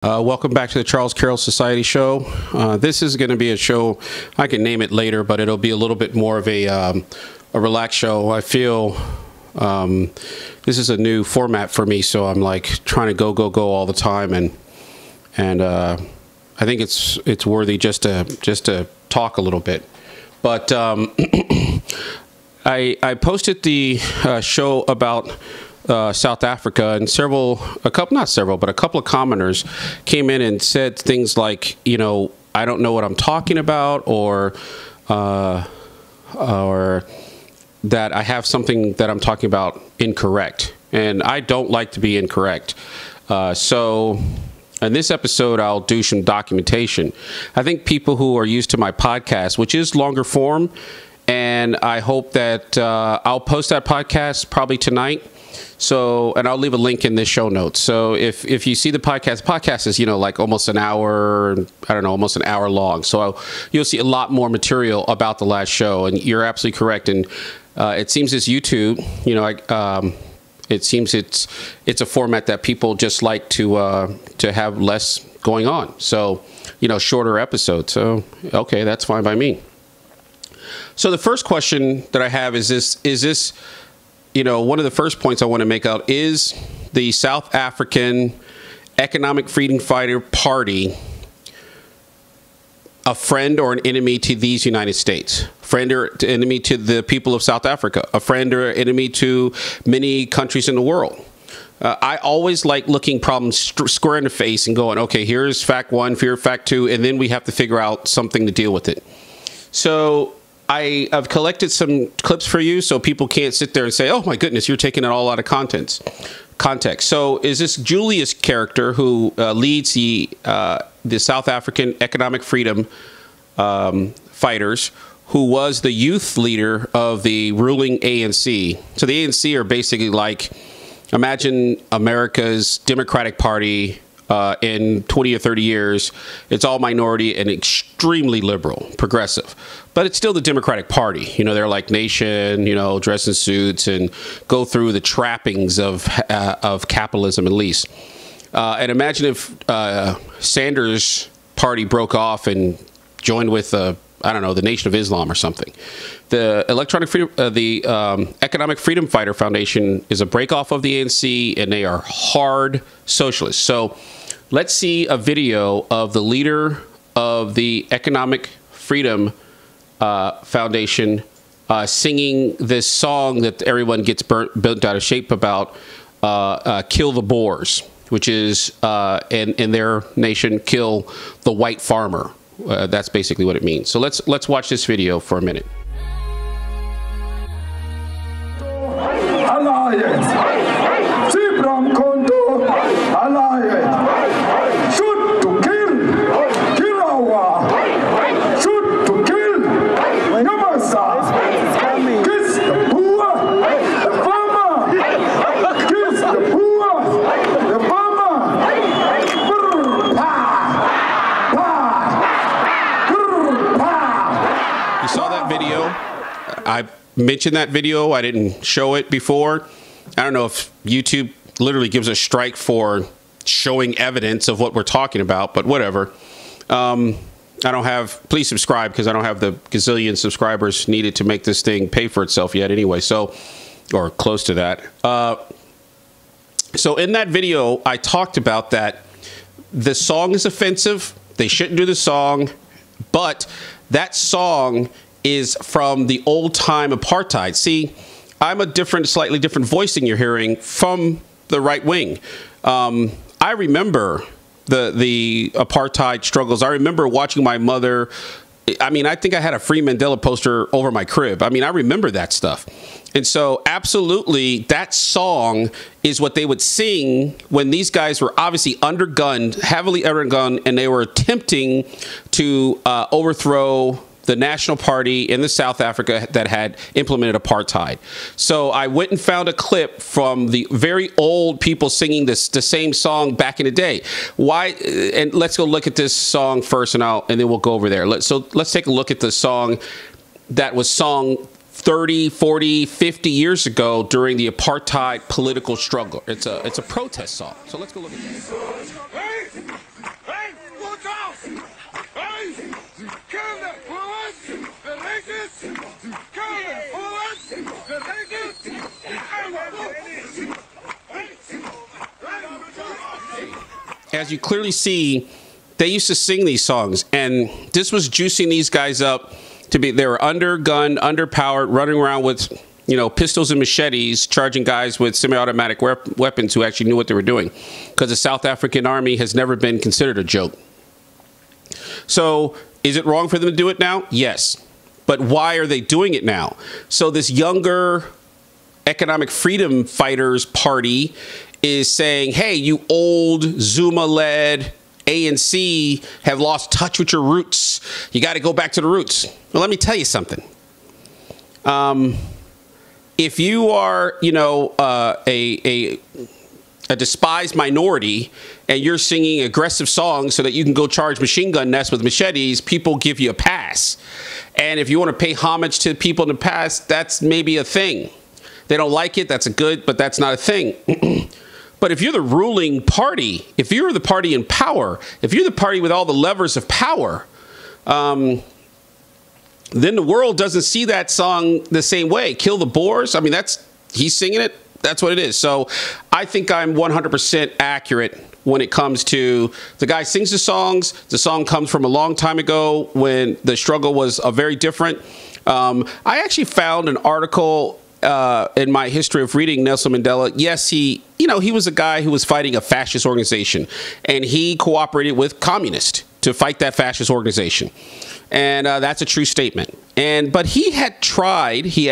Welcome back to the Charles Carroll Society show. This is going to be a show, I can name it later, but it'll be a little bit more of a relaxed show. I feel this is a new format for me, so I'm like trying to go all the time, and I think it's worthy just to talk a little bit. But I posted the show about South Africa, and a couple of commenters came in and said things like, you know, I don't know what I'm talking about, or that I have something that I'm talking about incorrect, and I don't like to be incorrect. So in this episode, I'll do some documentation. I think people who are used to my podcast, which is longer form, and I hope that I'll post that podcast probably tonight. So, and I'll leave a link in this show notes. So if you see the podcast is, you know, like almost an hour, I don't know, almost an hour long. So you'll see a lot more material about the last show, and you're absolutely correct. And it seems as YouTube, you know, it seems it's a format that people just like to have less going on. So, you know, shorter episodes. So, okay, that's fine by me. So the first question that I have is this, you know, one of the first points I want to make out is the South African Economic Freedom Fighter Party a friend or an enemy to these United States? Friend or enemy to the people of South Africa? A friend or enemy to many countries in the world? I always like looking problems square in the face and going, okay, here's fact one, here's fact two, and then we have to figure out something to deal with it. So I've collected some clips for you so people can't sit there and say, oh my goodness, you're taking it all out of context. So is this Julius character who leads the South African Economic Freedom Fighters, who was the youth leader of the ruling ANC. So the ANC are basically like, imagine America's Democratic Party in 20 or 30 years. It's all minority and extremely liberal, progressive. But it's still the Democratic Party. You know, they're like nation, you know, dress in suits and go through the trappings of capitalism, at least. And imagine if Sanders' party broke off and joined with, I don't know, the Nation of Islam or something. The Economic Freedom Fighter Foundation is a breakoff of the ANC, and they are hard socialists. So let's see a video of the leader of the Economic Freedom Foundation singing this song that everyone gets bent out of shape about, Kill the Boers, which is, in their nation, kill the white farmer. That's basically what it means. So let's watch this video for a minute. I mentioned that video. I didn't show it before. I don't know if YouTube literally gives a strike for showing evidence of what we're talking about, but whatever. I don't have, please subscribe, because I don't have the gazillion subscribers needed to make this thing pay for itself yet anyway, so, or close to that. So in that video, I talked about that the song is offensive. They shouldn't do the song, but that song is from the old-time apartheid. See, I'm a slightly different voicing you're hearing from the right wing. I remember the apartheid struggles. I remember watching my mother. I mean, I think I had a Free Mandela poster over my crib. I mean, I remember that stuff. And so absolutely, that song is what they would sing when these guys were obviously undergunned, heavily undergunned, and they were attempting to overthrow the National Party in the South Africa that had implemented apartheid. So I went and found a clip from the very old people singing the same song back in the day. Why? And let's go look at this song first, and then we'll go over there. Let's take a look at the song that was sung 30, 40, 50 years ago during the apartheid political struggle. It's a protest song. So let's go look at that. as you clearly see, they used to sing these songs, and this was juicing these guys up to be, they were undergunned, underpowered, running around with, you know, pistols and machetes, charging guys with semi-automatic weapons who actually knew what they were doing, because the South African army has never been considered a joke. So is it wrong for them to do it now? Yes. But why are they doing it now? So this younger economic freedom fighters party is saying, hey, you old Zuma-led ANC have lost touch with your roots. You got to go back to the roots. Well, let me tell you something. If you are, you know, a despised minority and you're singing aggressive songs so that you can go charge machine gun nests with machetes, people give you a pass. And if you want to pay homage to people in the past, that's maybe a thing. They don't like it, that's a good, but that's not a thing. But if you're the ruling party, if you're the party in power, if you're the party with all the levers of power, then the world doesn't see that song the same way. Kill the Boers. I mean, he's singing it. That's what it is. So I think I'm 100% accurate when it comes to the guy sings the songs. The song comes from a long time ago when the struggle was very different. I actually found an article in my history of reading Nelson Mandela. Yes, he was a guy who was fighting a fascist organization, and he cooperated with communists to fight that fascist organization. And that's a true statement. But he had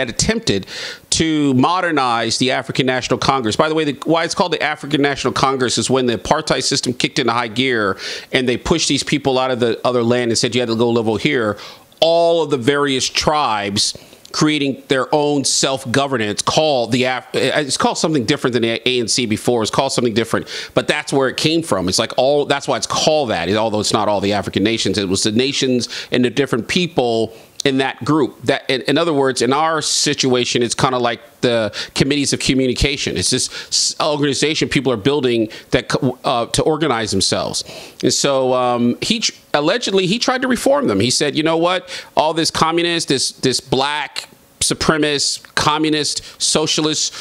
attempted to modernize the African National Congress. By the way, why it's called the African National Congress is when the apartheid system kicked into high gear and they pushed these people out of the other land and said you had to go live over here. All of the various tribes creating their own self-governance called it's called something different than the ANC before. It's called something different, but that's where it came from. It's like that's why it's called that, although it's not all the African nations. It was the nations and the different people in that group. That, in other words, in our situation, it's kind of like the committees of communication. It's this organization people are building that to organize themselves. And so he tried to reform them. He said, you know what, all this communist, this black supremacist, communist, socialist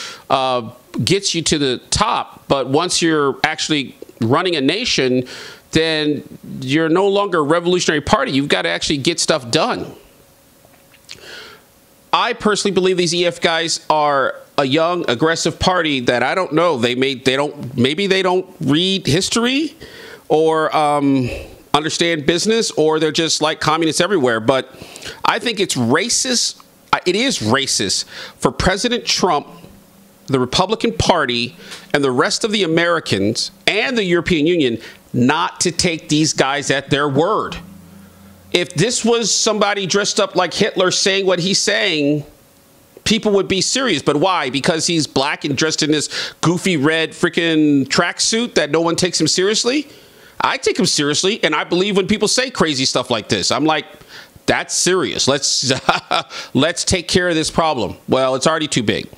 gets you to the top. But once you're actually running a nation, then you're no longer a revolutionary party. You've got to actually get stuff done. I personally believe these EF guys are a young, aggressive party that I don't know. Maybe they don't read history or understand business, or they're just like communists everywhere. But I think it's racist. It is racist for President Trump, the Republican Party, and the rest of the Americans and the European Union not to take these guys at their word. If this was somebody dressed up like Hitler saying what he's saying, people would be serious. But why? Because he's black and dressed in this goofy red freaking tracksuit that no one takes him seriously? I take him seriously, and I believe when people say crazy stuff like this. I'm like, that's serious. Let's take care of this problem. Well, it's already too big.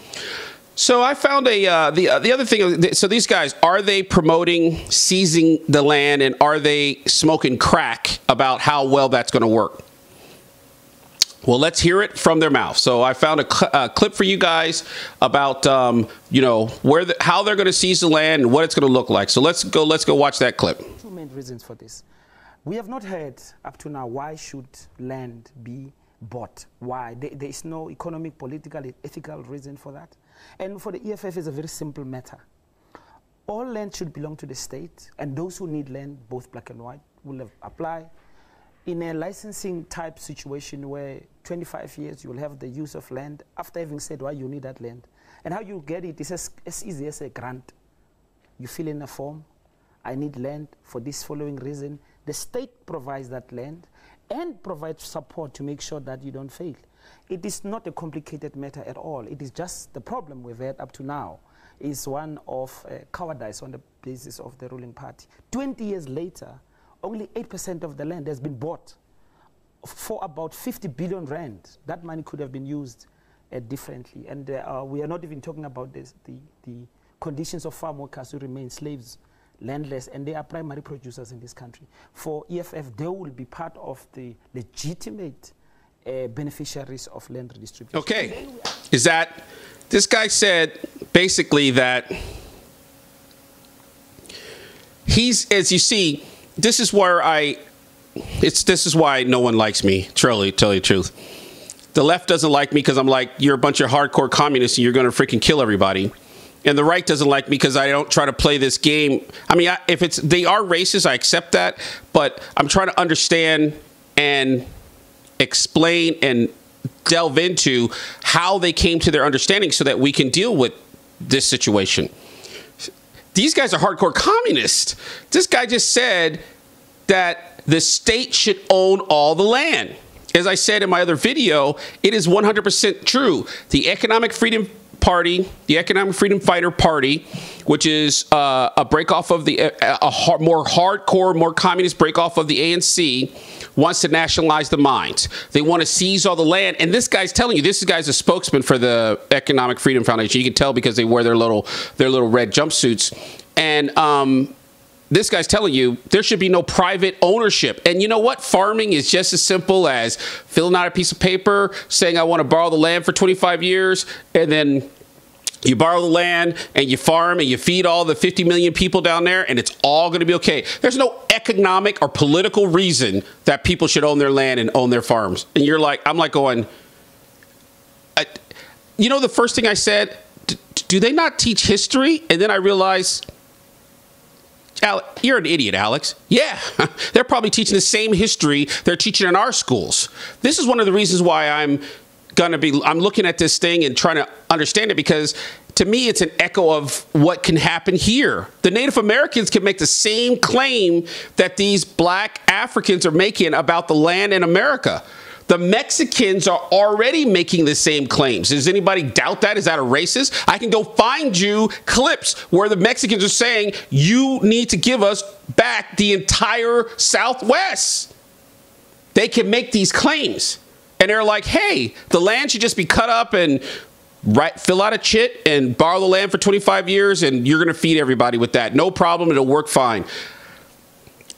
So I found the other thing. So these guys, are they promoting seizing the land, and are they smoking crack about how well that's going to work? Well, let's hear it from their mouth. So I found a clip for you guys about how they're going to seize the land and what it's going to look like. So let's go watch that clip. Two main reasons for this. We have not heard up to now why should land be bought. Why? There is no economic, political, ethical reason for that. And for the EFF, it's a very simple matter. All land should belong to the state, and those who need land, both black and white, will apply. In a licensing type situation where 25 years you will have the use of land after having said why you need that land. And how you get it is as easy as a grant. You fill in a form, I need land for this following reason. The state provides that land and provides support to make sure that you don't fail. It is not a complicated matter at all. It is just the problem we've had up to now is one of cowardice on the basis of the ruling party. 20 years later, only 8% of the land has been bought for about 50 billion rand. That money could have been used differently. And we are not even talking about the conditions of farm workers who remain slaves, landless, and they are primary producers in this country. For EFF, they will be part of the legitimate beneficiaries of land redistribution. Okay. Is that, this guy said basically that he's, as you see, this is where this is why no one likes me, truly, tell you the truth. The left doesn't like me because I'm like, you're a bunch of hardcore communists and you're going to freaking kill everybody. And the right doesn't like me because I don't try to play this game. I mean, if they are racist, I accept that. But I'm trying to understand and explain and delve into how they came to their understanding so that we can deal with this situation. These guys are hardcore communists. This guy just said that the state should own all the land. As I said in my other video, it is 100% true. The Economic Freedom Party, the Economic Freedom Fighter Party, which is a break off of more hardcore, more communist break off of the ANC, wants to nationalize the mines. They want to seize all the land. And this guy's telling you, this guy's a spokesman for the Economic Freedom Foundation. You can tell because they wear their little red jumpsuits. And this guy's telling you there should be no private ownership. And you know what? Farming is just as simple as filling out a piece of paper, saying I want to borrow the land for 25 years, and then you borrow the land and you farm and you feed all the 50 million people down there, and it's all going to be okay. There's no economic or political reason that people should own their land and own their farms. And you're like, I'm like going, you know, the first thing I said, do they not teach history? And then I realized, you're an idiot, Alex. Yeah, they're probably teaching the same history they're teaching in our schools. This is one of the reasons why I'm looking at this thing and trying to understand it, because to me, it's an echo of what can happen here. The Native Americans can make the same claim that these black Africans are making about the land in America. The Mexicans are already making the same claims. Does anybody doubt that? Is that a racist? I can go find you clips where the Mexicans are saying, you need to give us back the entire Southwest. They can make these claims. And they're like, hey, the land should just be cut up and fill out a chit and borrow the land for 25 years, and you're going to feed everybody with that. No problem. It'll work fine.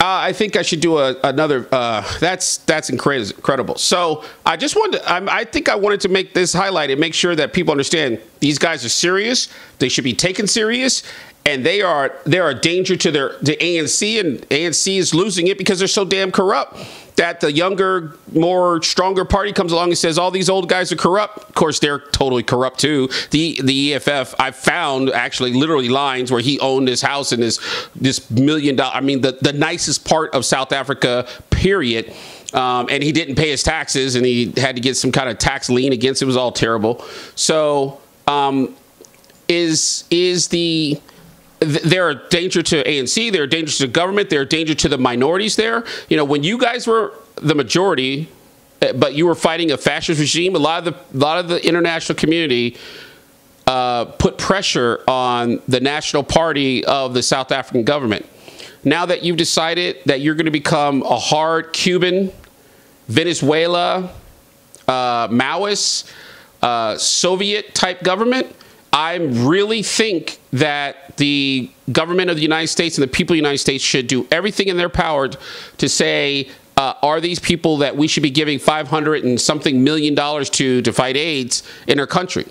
I think I should do another. That's incredible. So I just wanted. I think I wanted to make this highlight and make sure that people understand these guys are serious. They should be taken serious, and they're a danger to the ANC, and ANC is losing it because they're so damn corrupt that the younger, more stronger party comes along and says all these old guys are corrupt. Of course, they're totally corrupt too. The EFF, I found actually literally lines where he owned this house in this $1 million. I mean, the nicest part of South Africa, period. And he didn't pay his taxes, and he had to get some kind of tax lien against it. It was all terrible. So they're a danger to ANC. They're a danger to the government. They're a danger to the minorities there. You know, when you guys were the majority, but you were fighting a fascist regime, a lot of the international community put pressure on the national party of the South African government. Now that you've decided that you're going to become a hard Cuban, Venezuela, Maoist, Soviet type government, I really think that the government of the United States and the people of the United States should do everything in their power to say, are these people that we should be giving $500 and something million to fight AIDS in our country?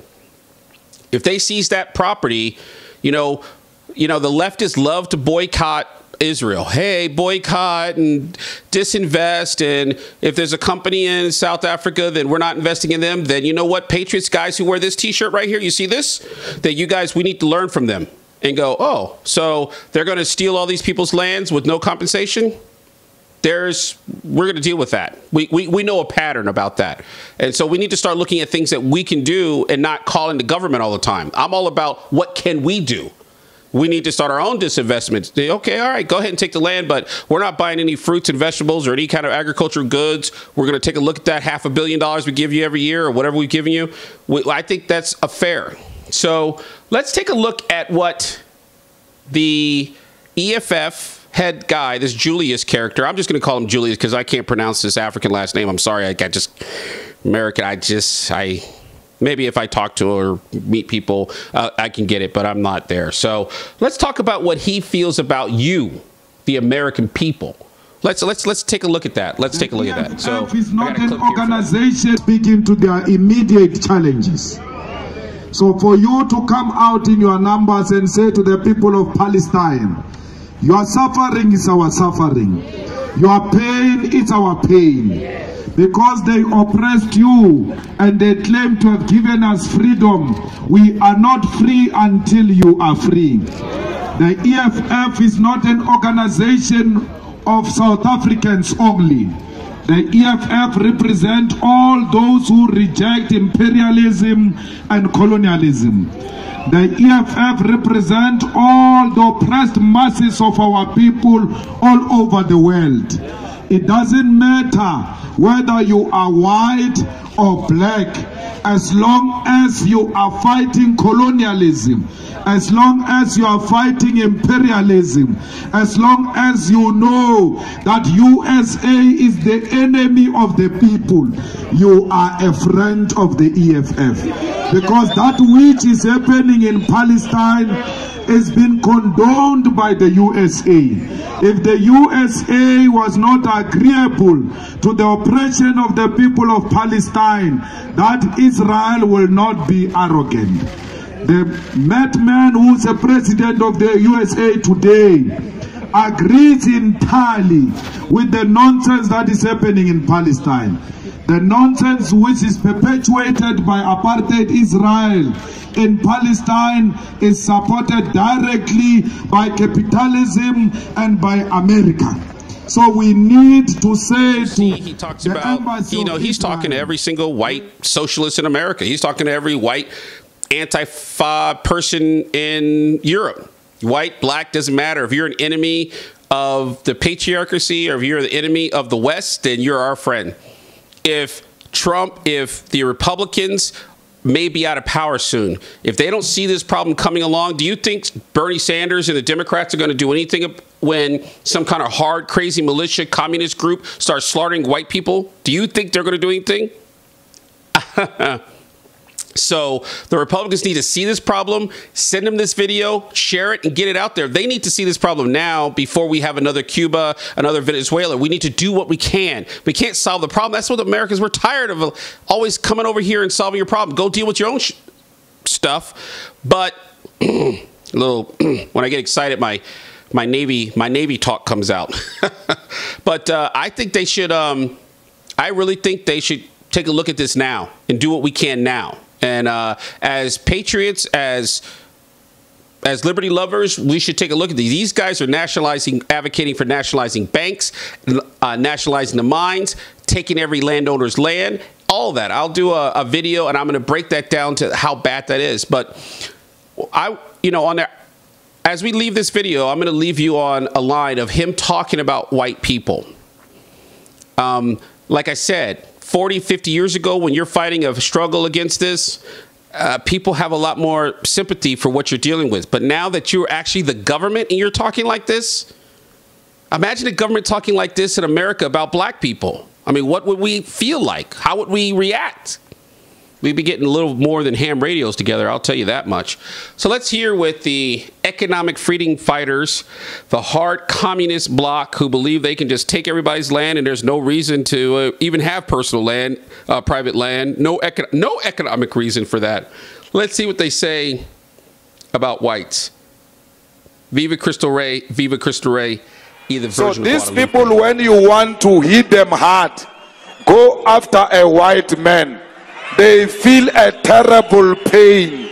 If they seize that property, you know, the leftists love to boycott Israel. Hey, boycott and disinvest. And if there's a company in South Africa, then we're not investing in them. Then you know what, Patriots guys who wear this T-shirt right here, you see this? That you guys, we need to learn from them and go, oh, so they're going to steal all these people's lands with no compensation? We're going to deal with that. We know a pattern about that. And so we need to start looking at things that we can do and not calling the government all the time. I'm all about what can we do? We need to start our own disinvestments. Okay, all right, go ahead and take the land, but we're not buying any fruits and vegetables or any kind of agricultural goods. We're going to take a look at that $500 million we give you every year or whatever we've given you. I think that's fair. So let's take a look at what the EFF head guy, this Julius character, I'm just going to call him Julius because I can't pronounce this African last name. I'm sorry. Maybe if I talk to or meet people, I can get it, but I'm not there. So let's talk about what he feels about you, the American people. Let's take a look at that. Let's take a look at that. So it's not an organization speaking to their immediate challenges. So for you to come out in your numbers and say to the people of Palestine, Your suffering is our suffering. Your pain is our pain. Because they oppressed you and they claim to have given us freedom, we are not free until you are free. The EFF is not an organization of South Africans only. The EFF represent all those who reject imperialism and colonialism. The EFF represent all the oppressed masses of our people all over the world. It doesn't matter whether you are white or black, as long as you are fighting colonialism, as long as you are fighting imperialism, as long as you know that USA is the enemy of the people, you are a friend of the EFF. Because that which is happening in Palestine has been condoned by the USA. If the USA was not agreeable to the oppression of the people of Palestine, that Israel will not be arrogant. The madman who's the president of the USA today agrees entirely with the nonsense that is happening in Palestine. The nonsense which is perpetuated by apartheid Israel in Palestine is supported directly by capitalism and by America. So we need to say to he talks about, he's talking to every single white socialist in America. He's talking to every white Antifa person in Europe. White, black, doesn't matter. If you're an enemy of the patriarchy or if you're the enemy of the West, then you're our friend. If the Republicans may be out of power soon, if they don't see this problem coming along, do you think Bernie Sanders and the Democrats are going to do anything when some kind of hard, crazy militia communist group starts slaughtering white people? Do you think they're going to do anything? So the Republicans need to see this problem, send them this video, share it, and get it out there. They need to see this problem now before we have another Cuba, another Venezuela. We need to do what we can. We can't solve the problem. That's what Americans, we're tired of always coming over here and solving your problem. Go deal with your own stuff. But when I get excited, my Navy talk comes out. But I think they should. I really think they should take a look at this now and do what we can now. And as patriots, as liberty lovers, we should take a look at these. These guys are advocating for nationalizing banks, nationalizing the mines, taking every landowner's land, all that. I'll do a video and I'm going to break that down to how bad that is. But as we leave this video, I'm going to leave you on a line of him talking about white people. Like I said, 40, 50 years ago, when you're fighting a struggle against this, people have a lot more sympathy for what you're dealing with. But now that you're actually the government and you're talking like this, imagine the government talking like this in America about black people. I mean, what would we feel like? How would we react? We'd be getting a little more than ham radios together, I'll tell you that much. So let's hear with the economic freedom fighters, the hard communist bloc who believe they can just take everybody's land and there's no reason to even have personal land, private land, no economic reason for that. Let's see what they say about whites. Viva Cristo Rey, Viva Cristo Rey. So these people, when you want to hit them hard, go after a white man. They feel a terrible pain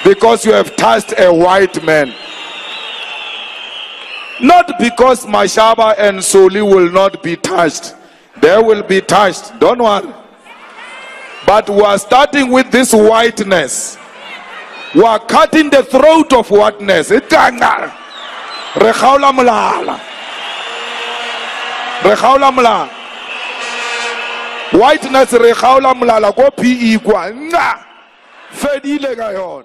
because you have touched a white man. Not because Mashaba and Soli will not be touched. They will be touched, don't worry. But we are starting with this whiteness. We are cutting the throat of whiteness. Whiteness re khaula molala ko PE kwa nga fedile ka yona.